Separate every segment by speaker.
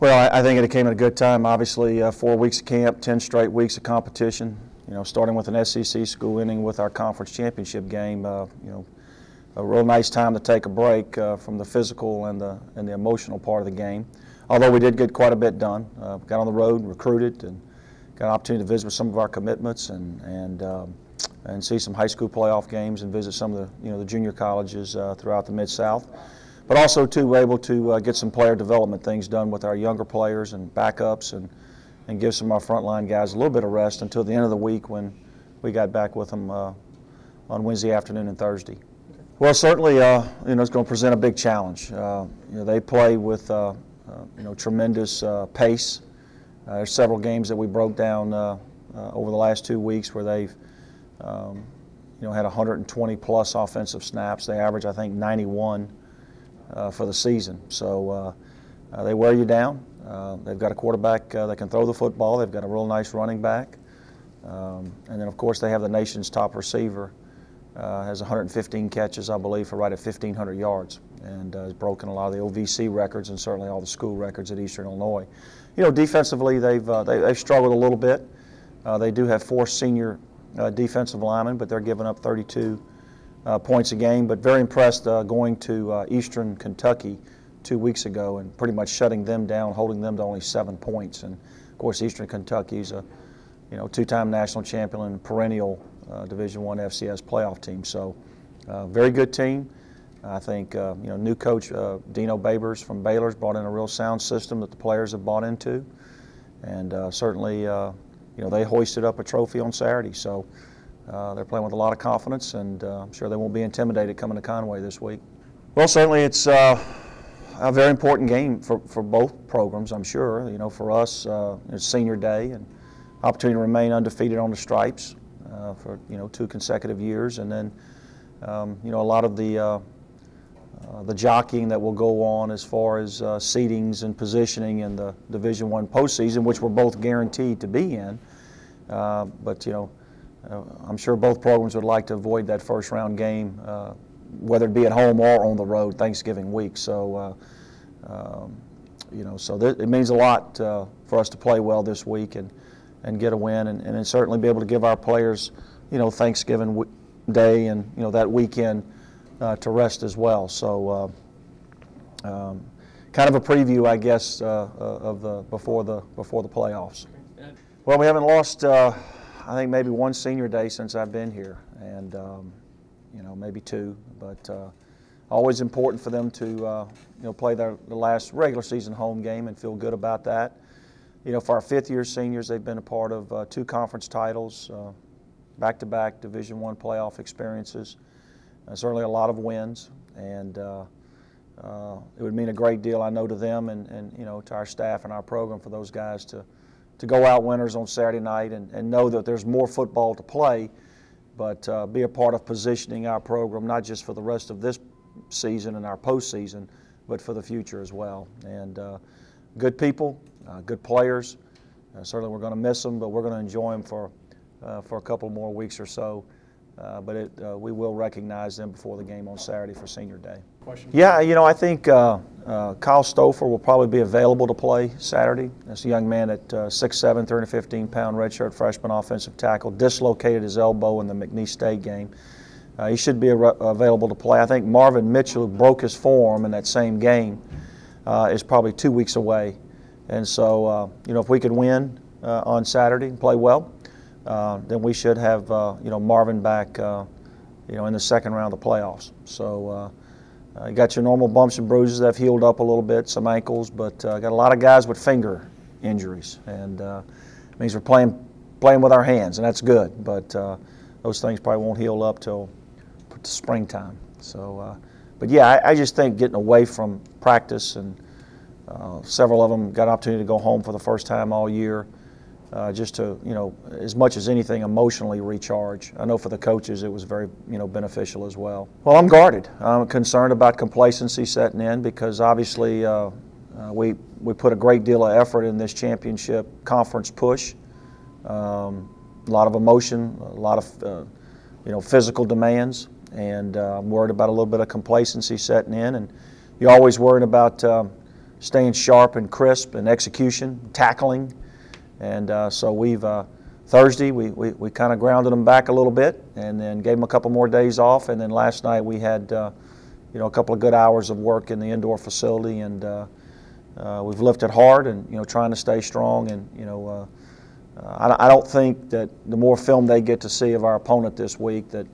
Speaker 1: Well, I think it came at a good time. Obviously, 4 weeks of camp, 10 straight weeks of competition. You know, starting with an SEC school, ending with our conference championship game. You know, a real nice time to take a break from the physical and the emotional part of the game. Although we did get quite a bit done. Got on the road, recruited, and got an opportunity to visit with some of our commitments and see some high school playoff games and visit some of the the junior colleges throughout the Mid-South. But also, too, we're able to get some player development things done with our younger players and backups and give some of our frontline guys a little bit of rest until the end of the week when we got back with them on Wednesday afternoon and Thursday. Well, certainly, it's going to present a big challenge. They play with tremendous pace. There's several games that we broke down over the last 2 weeks where they've had 120 plus offensive snaps. They average, I think, 91 for the season. So they wear you down. They've got a quarterback that can throw the football. They've got a real nice running back. And then, of course, they have the nation's top receiver. Has 115 catches, I believe, for right at 1,500 yards, and has broken a lot of the OVC records and certainly all the school records at Eastern Illinois. Defensively, they've struggled a little bit. They do have 4 senior defensive linemen, but they're giving up 32 points a game. But very impressed going to Eastern Kentucky 2 weeks ago and pretty much shutting them down, holding them to only 7 points. And of course, Eastern Kentucky's a 2-time national champion and perennial Division I FCS playoff team. So very good team. I think new coach Dino Babers from Baylor's brought in a real sound system that the players have bought into, and certainly they hoisted up a trophy on Saturday. So they're playing with a lot of confidence, and I'm sure they won't be intimidated coming to Conway this week. Well, certainly it's a very important game for both programs, I'm sure. For us, it's senior day and opportunity to remain undefeated on the stripes for 2 consecutive years, and then a lot of the jockeying that will go on as far as seedings and positioning in the Division I postseason, which we're both guaranteed to be in. But I'm sure both programs would like to avoid that first round game, whether it be at home or on the road Thanksgiving week. So it means a lot for us to play well this week and get a win, and certainly be able to give our players, Thanksgiving Day and that weekend to rest as well. So, kind of a preview, I guess, of the before the playoffs. Well, we haven't lost, I think, maybe 1 senior day since I've been here, and maybe 2. But always important for them to play the last regular season home game and feel good about that. For our 5th-year seniors, they've been a part of 2 conference titles, back-to-back Division I playoff experiences, certainly a lot of wins, and it would mean a great deal, I know, to them and to our staff and our program for those guys to go out winners on Saturday night and know that there's more football to play, but be a part of positioning our program not just for the rest of this season and our postseason, but for the future as well. And good people. Good players. Certainly we're going to miss them, but we're going to enjoy them for a couple more weeks or so. But we will recognize them before the game on Saturday for Senior Day. Question? Yeah, I think Kyle Stouffer will probably be available to play Saturday. That's a young man at 6'7", 315-pound redshirt freshman offensive tackle, dislocated his elbow in the McNeese State game. He should be available to play. I think Marvin Mitchell, who broke his forearm in that same game, is probably 2 weeks away. And so, if we could win on Saturday and play well, then we should have, Marvin back, in the second round of the playoffs. So you got your normal bumps and bruises that have healed up a little bit, some ankles, but got a lot of guys with finger injuries, and it means we're playing with our hands, and that's good. But those things probably won't heal up till springtime. So, but yeah, I just think getting away from practice and several of them got an opportunity to go home for the first time all year, just to, as much as anything, emotionally recharge. I know for the coaches it was very, beneficial as well. Well, I'm guarded. I'm concerned about complacency setting in because obviously we put a great deal of effort in this championship conference push. A lot of emotion, a lot of, physical demands, and I'm worried about a little bit of complacency setting in. And you're always worried about staying sharp and crisp in execution, tackling. And so we've Thursday we kind of grounded them back a little bit, and then gave them a couple more days off. And then last night we had a couple of good hours of work in the indoor facility, and we've lifted hard and trying to stay strong. And I don't think that the more film they get to see of our opponent this week, that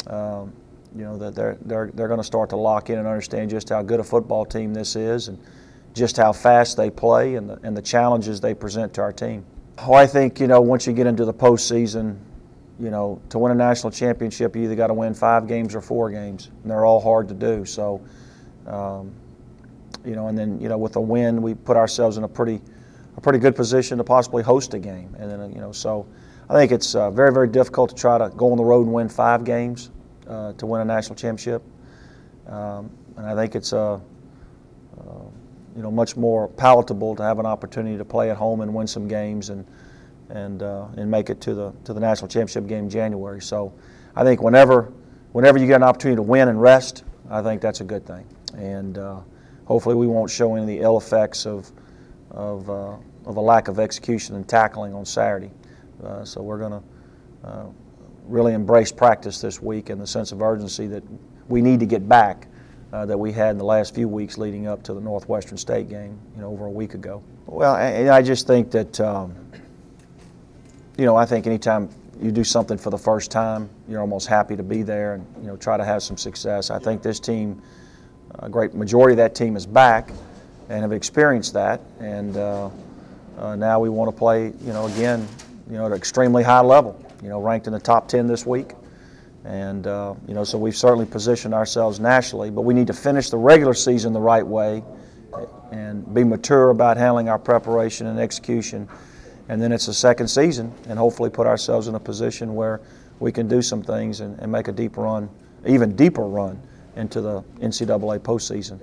Speaker 1: that they're going to start to lock in and understand just how good a football team this is, and just how fast they play, and the challenges they present to our team. Well, I think once you get into the postseason, to win a national championship, you either got to win 5 games or 4 games, and they're all hard to do. So, and then with a win, we put ourselves in a pretty good position to possibly host a game. And then so I think it's very, very difficult to try to go on the road and win 5 games to win a national championship. And I think it's much more palatable to have an opportunity to play at home and win some games and make it to the national championship game in January. So I think whenever you get an opportunity to win and rest, I think that's a good thing. And hopefully we won't show any of the ill effects of a lack of execution and tackling on Saturday. So we're going to really embrace practice this week in the sense of urgency that we need to get back that we had in the last few weeks leading up to the Northwestern State game, over a week ago. Well, I just think that, I think anytime you do something for the first time, you're almost happy to be there and, try to have some success. I think this team, a great majority of that team is back and have experienced that. And now we want to play, again, at an extremely high level, ranked in the top 10 this week. And, so we've certainly positioned ourselves nationally, but we need to finish the regular season the right way and be mature about handling our preparation and execution. And then it's the second season, and hopefully put ourselves in a position where we can do some things and make a deep run, even deeper run into the NCAA postseason.